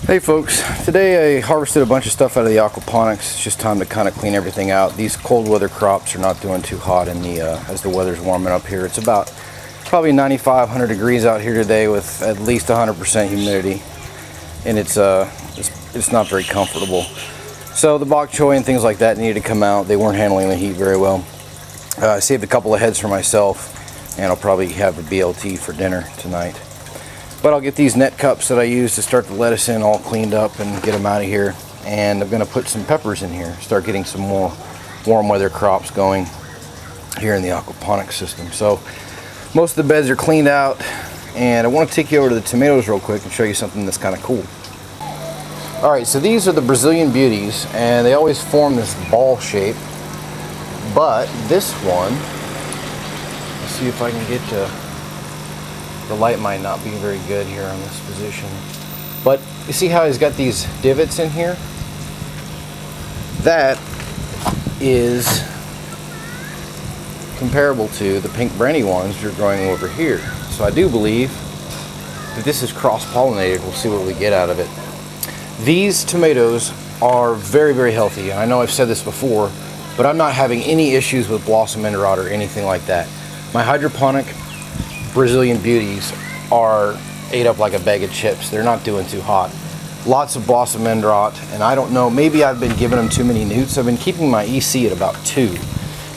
Hey folks, today I harvested a bunch of stuff out of the aquaponics. It's just time to kind of clean everything out. These cold weather crops are not doing too hot in the as the weather's warming up here. It's about probably 95, 100 degrees out here today with at least 100% humidity, and it's not very comfortable. So the bok choy and things like that needed to come out. They weren't handling the heat very well. I saved a couple of heads for myself, and I'll probably have a BLT for dinner tonight. But I'll get these net cups that I use to start the lettuce in all cleaned up and get them out of here. And I'm going to put some peppers in here, start getting some more warm weather crops going here in the aquaponics system. So most of the beds are cleaned out, and I want to take you over to the tomatoes real quick and show you something that's kind of cool. Alright, so these are the Brazilian beauties, and they always form this ball shape. But this one, let's see if I can get to... The light might not be very good here on this position. But you see how he's got these divots in here? That is comparable to the pink brandy ones you're growing over here. So I do believe that this is cross-pollinated. We'll see what we get out of it. These tomatoes are very, very healthy. I know I've said this before, but I'm not having any issues with blossom end rot or anything like that. My hydroponic Brazilian beauties are ate up like a bag of chips. They're not doing too hot. Lots of blossom end rot, and I don't know, maybe I've been giving them too many newts. I've been keeping my EC at about 2,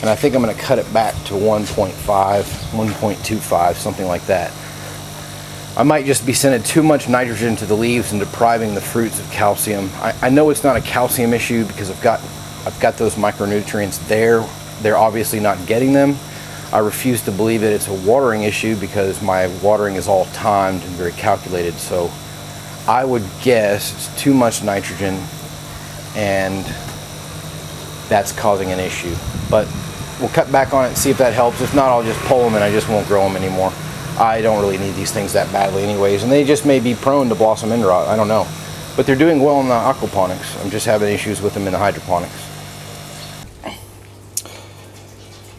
and I think I'm going to cut it back to 1.5, 1.25, something like that. I might just be sending too much nitrogen to the leaves and depriving the fruits of calcium. I know it's not a calcium issue because I've got those micronutrients there. They're obviously not getting them. I refuse to believe that it's a watering issue because my watering is all timed and very calculated. So I would guess it's too much nitrogen, and that's causing an issue. But we'll cut back on it and see if that helps. If not, I'll just pull them and I just won't grow them anymore. I don't really need these things that badly anyways, and they just may be prone to blossom end rot. I don't know. But they're doing well in the aquaponics. I'm just having issues with them in the hydroponics.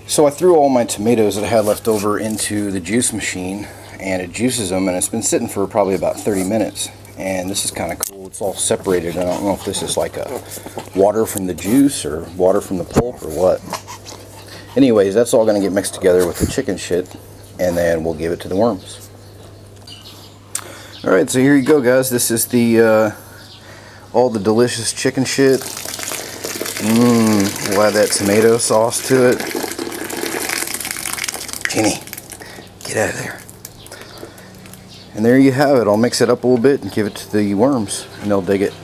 So I threw all my tomatoes that I had left over into the juice machine, and it juices them, and it's been sitting for probably about 30 minutes. And this is kind of cool. It's all separated. I don't know if this is like a water from the juice or water from the pulp or what. Anyways, that's all going to get mixed together with the chicken shit, and then we'll give it to the worms. Alright, so here you go, guys. This is the all the delicious chicken shit. We'll add that tomato sauce to it. Kenny, get out of there. And there you have it. I'll mix it up a little bit and give it to the worms, and they'll dig it.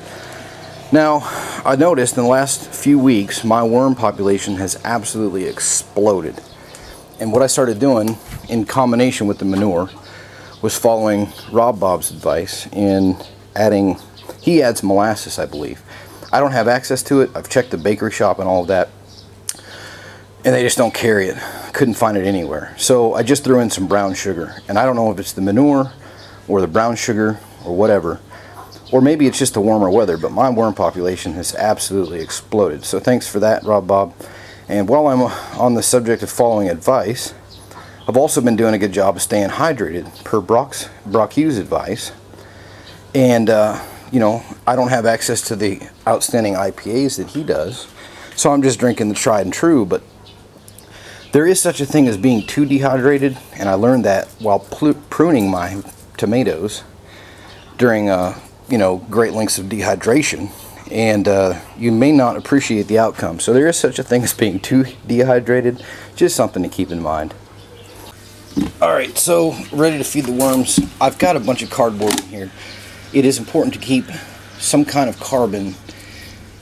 Now, I noticed in the last few weeks my worm population has absolutely exploded. And what I started doing in combination with the manure was following Rob Bob's advice in adding, he adds molasses, I believe. I don't have access to it. I've checked the bakery shop and all of that, and they just don't carry it. Couldn't find it anywhere. So I just threw in some brown sugar, and I don't know if it's the manure or the brown sugar or whatever, or maybe it's just the warmer weather, but my worm population has absolutely exploded. So thanks for that, Rob Bob. And while I'm on the subject of following advice, I've also been doing a good job of staying hydrated per Brock Hughes' advice. And you know, I don't have access to the outstanding IPAs that he does, so I'm just drinking the tried and true. But there is such a thing as being too dehydrated, and I learned that while pruning my tomatoes during you know, great lengths of dehydration, and you may not appreciate the outcome. So there is such a thing as being too dehydrated. Just something to keep in mind. Alright, so ready to feed the worms. I've got a bunch of cardboard in here. It is important to keep some kind of carbon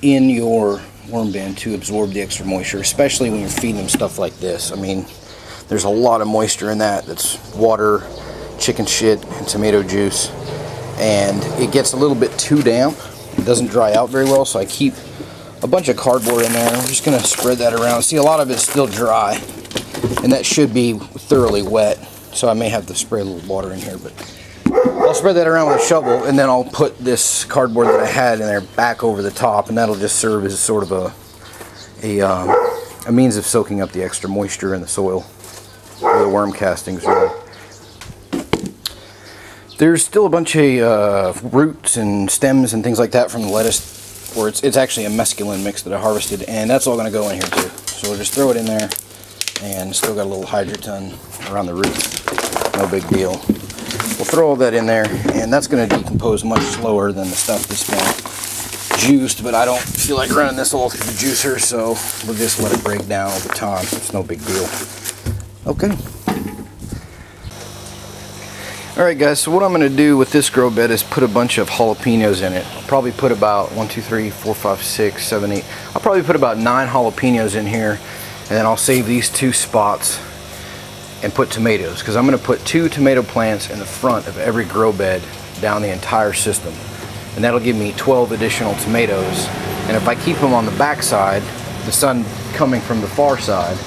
in your worm bin to absorb the extra moisture, especially when you're feeding them stuff like this. I mean, there's a lot of moisture in that. That's water, chicken shit, and tomato juice, and it gets a little bit too damp. It doesn't dry out very well, so I keep a bunch of cardboard in there. I'm just going to spread that around. See, a lot of it's still dry, and that should be thoroughly wet, so I may have to spray a little water in here, but I'll spread that around with a shovel, and then I'll put this cardboard that I had in there back over the top, and that'll just serve as sort of a means of soaking up the extra moisture in the soil, or the worm castings, really. There's still a bunch of roots and stems and things like that from the lettuce, or it's actually a mescaline mix that I harvested, and that's all going to go in here too. So we'll just throw it in there, and still got a little hydroton around the roots. No big deal. We'll throw all that in there, and that's going to decompose much slower than the stuff that's been juiced, but I don't feel like running this all through the juicer, so we'll just let it break down over time. It's no big deal. Okay. Alright guys, so what I'm going to do with this grow bed is put a bunch of jalapenos in it. I'll probably put about 1, 2, 3, 4, 5, 6, 7, 8. I'll probably put about 9 jalapenos in here, and then I'll save these 2 spots and put tomatoes, because I'm going to put 2 tomato plants in the front of every grow bed down the entire system. And that'll give me 12 additional tomatoes. And if I keep them on the back side, the sun coming from the far side,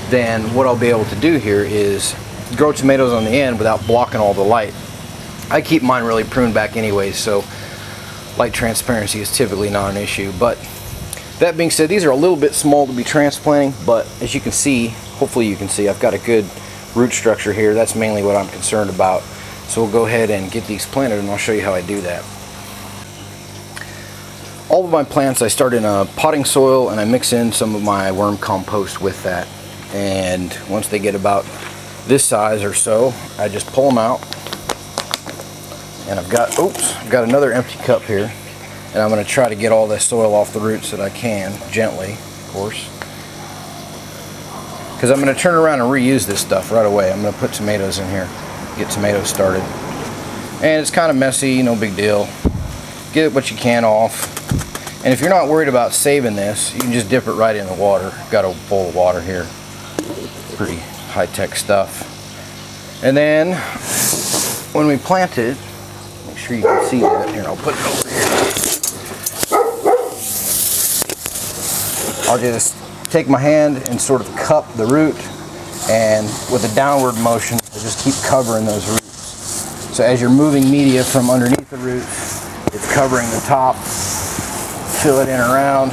then what I'll be able to do here is grow tomatoes on the end without blocking all the light. I keep mine really pruned back anyways, so light transparency is typically not an issue. But that being said, these are a little bit small to be transplanting, but as you can see, hopefully you can see, I've got a good root structure here. That's mainly what I'm concerned about. So we'll go ahead and get these planted, and I'll show you how I do that. All of my plants I start in a potting soil, and I mix in some of my worm compost with that. And once they get about this size or so, I just pull them out, and I've got another empty cup here, and I'm going to try to get all this soil off the roots that I can, gently, of course, because I'm going to turn around and reuse this stuff right away. I'm going to put tomatoes in here, get tomatoes started, and it's kind of messy, no big deal. Get what you can off, and if you're not worried about saving this, you can just dip it right in the water. Got a bowl of water here, pretty high-tech stuff. And then when we plant it, make sure you can see that. Here, I'll put it over here. I'll just take my hand and sort of cup the root, and with a downward motion, I just keep covering those roots. So as you're moving media from underneath the root, it's covering the top. Fill it in around,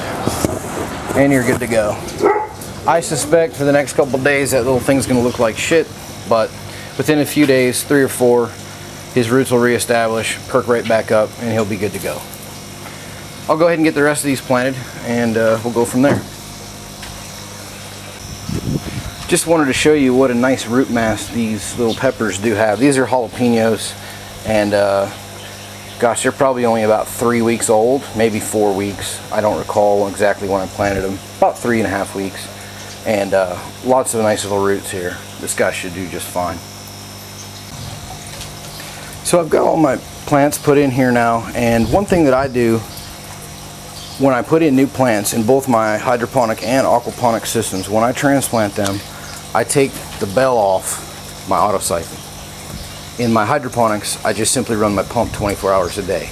and you're good to go. I suspect for the next couple days that little thing's going to look like shit, but within a few days, 3 or 4, his roots will reestablish, perk right back up, and he'll be good to go. I'll go ahead and get the rest of these planted, and we'll go from there. Just wanted to show you what a nice root mass these little peppers do have. These are jalapenos, and gosh, they're probably only about 3 weeks old, maybe 4 weeks. I don't recall exactly when I planted them. About 3.5 weeks. And lots of nice little roots here. This guy should do just fine. So I've got all my plants put in here now, and one thing that I do when I put in new plants in both my hydroponic and aquaponic systems, when I transplant them, I take the bell off my auto siphon. In my hydroponics, I just simply run my pump 24 hours a day.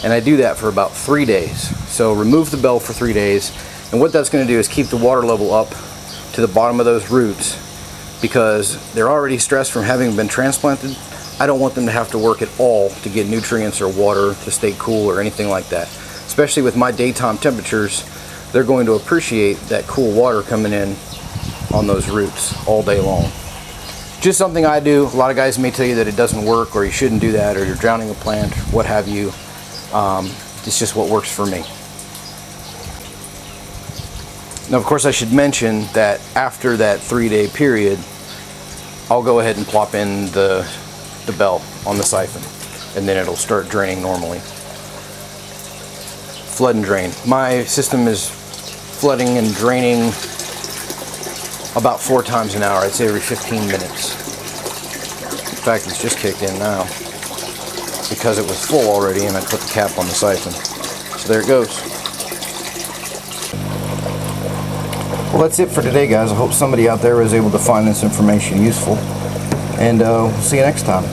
And I do that for about 3 days. So remove the bell for 3 days, and what that's going to do is keep the water level up to the bottom of those roots, because they're already stressed from having been transplanted. I don't want them to have to work at all to get nutrients or water to stay cool or anything like that. Especially with my daytime temperatures, they're going to appreciate that cool water coming in on those roots all day long. Just something I do. A lot of guys may tell you that it doesn't work, or you shouldn't do that, or you're drowning a plant, what have you. It's just what works for me. Now, of course, I should mention that after that 3-day period, I'll go ahead and plop in the bell on the siphon, and then it'll start draining normally. Flood and drain. My system is flooding and draining about 4 times an hour. I'd say every 15 minutes. In fact, it's just kicked in now because it was full already, and I put the cap on the siphon. So there it goes. Well, that's it for today, guys. I hope somebody out there was able to find this information useful, and we'll see you next time.